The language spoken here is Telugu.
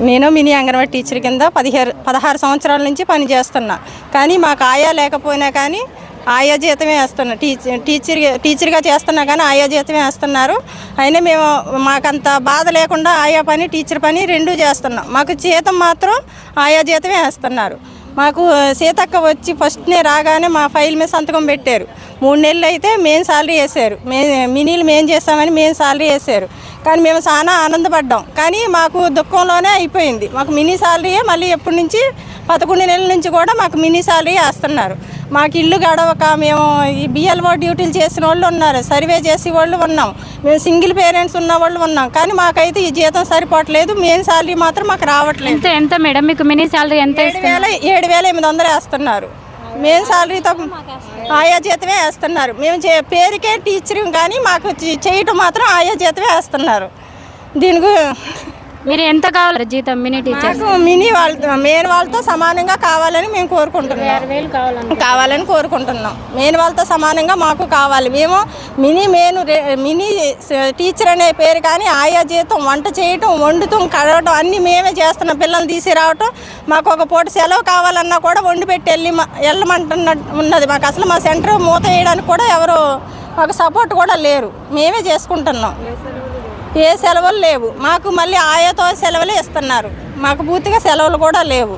నేను మినీ అంగన్వాడీ టీచర్ కింద 16 సంవత్సరాల నుంచి పనిచేస్తున్నా. కానీ మాకు ఆయా లేకపోయినా కానీ ఆయా జీతమే వేస్తున్నా. టీచర్గా చేస్తున్నా కానీ ఆయా జీతమే వేస్తున్నారు. అయినా మేము మాకంత బాధ లేకుండా ఆయా పని టీచర్ పని రెండూ చేస్తున్నాం. మాకు జీతం మాత్రం ఆయా జీతమే వేస్తున్నారు. మాకు సీతక్క వచ్చి ఫస్ట్నే రాగానే మా ఫైల్ మీద సంతకం పెట్టారు. 3 నెలలు అయితే మెయిన్ శాలరీ వేశారు. మినీలు మేము చేస్తామని మెయిన్ శాలరీ వేశారు. కానీ మేము చాలా ఆనందపడ్డాం. కానీ మాకు దుఃఖంలోనే అయిపోయింది. మాకు మినీ శాలరీయే మళ్ళీ ఎప్పటి నుంచి 11 నెలల నుంచి కూడా మాకు మినీ శాలరీ వేస్తున్నారు. మాకు ఇల్లు గడవక మేము ఈ బిఎల్ఓ డ్యూటీలు చేసిన వాళ్ళు ఉన్నారు, సర్వే చేసే వాళ్ళు ఉన్నాం, మేము సింగిల్ పేరెంట్స్ ఉన్న వాళ్ళు ఉన్నాం. కానీ మాకైతే ఈ జీతం సరిపోవట్లేదు. మెయిన్ శాలరీ మాత్రం మాకు రావట్లేదు. ఎంత మేడం మీకు మినీ శాలరీ ఎంత? 7,800 వేస్తున్నారు. మెయిన్ శాలరీతో ఆయా జీతమే వేస్తున్నారు. మేము పేరుకే టీచర్ కానీ మాకు చేయటం మాత్రం ఆయా జీతమే వేస్తున్నారు. దీనికి మీరు ఎంత కావాలి జీతం మినీ టీచర్? మినీ వాళ్ళతో మెయిన్ వాళ్ళతో సమానంగా కావాలని మేము కోరుకుంటున్నాం. కావాలని కోరుకుంటున్నాం. మెయిన్ వాళ్ళతో సమానంగా మాకు కావాలి. మేము మినీ టీచర్ అనే పేరు కానీ ఆయా జీతం, వంట చేయటం, వండుతాం, కడగటం అన్నీ మేమే చేస్తున్నాం. పిల్లల్ని తీసుకురావటం, మాకు ఒక పూట సెలవు కావాలన్నా కూడా వండి పెట్టి వెళ్ళమంటున్నది. మాకు అసలు మా సెంటర్ మూత వేయడానికి కూడా ఎవరు మాకు సపోర్ట్ కూడా లేరు. మేమే చేసుకుంటున్నాం. ఏ సెలవులు లేవు మాకు. మళ్ళీ ఆయాతో సెలవులే ఇస్తున్నారు. మాకు పూర్తిగా సెలవులు కూడా లేవు.